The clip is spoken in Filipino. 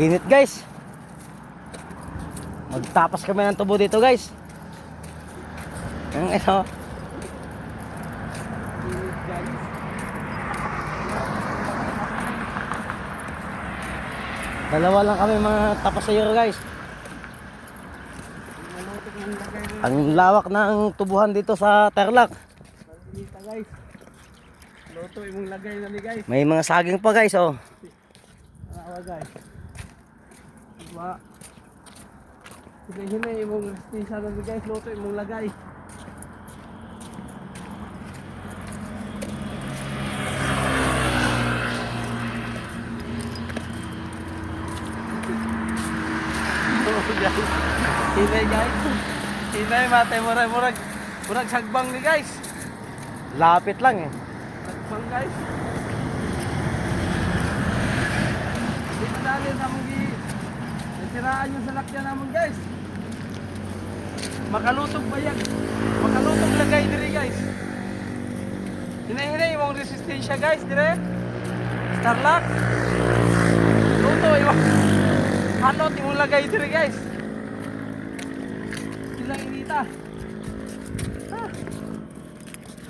Init guys. Magtapas kami ng tubo dito guys. Ang ito. Dalawa lang kami mga tapasayero guys. Ang lawak ng tubuhan dito sa Tarlac. Guys. Loto imong lagay na ni guys. May mga saging pa guys oh. Arawa guys. Diba? Hinay imong resistensya na ni guys. Loto imong lagay. Hinay guys. Hinay mate murag sagbang ni guys. Lapit lang eh. Sagbang guys. Dito dali naman nasiraan yung salakyan naman guys. Makalutog bayag. Makalutog lagay diri guys. Hinay imong resistensya guys dire. Tarlac. Luto imong hanot imong lagay diri guys. Sila inita.